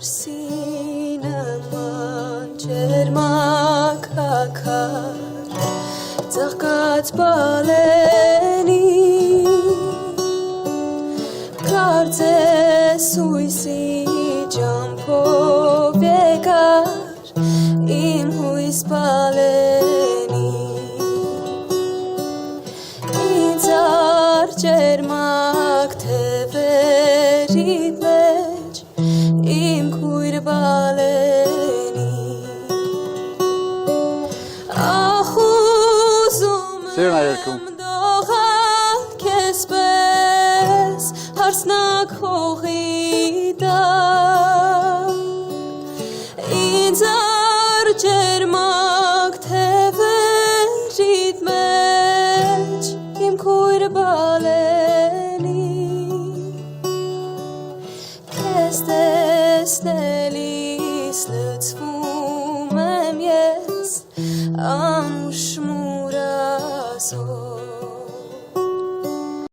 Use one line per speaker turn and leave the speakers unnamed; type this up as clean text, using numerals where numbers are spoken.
Սինաման ջերմակակար Ծաղկած բալենի Կարծես հույսի ջամփով եկար Իմ հույս բալենի Ինձ ջերմակ թևերիդ մեջ Իմ քույր բալենի Ախ ուզում եմ դողալ քեզ պես Հարսնակ հողի տակ Ինձ ջերմակ թևերիդ մեջ Իմ քույր բալենի Քեզ տեսնելիս լցվում եմ ես Անուշ մուրասով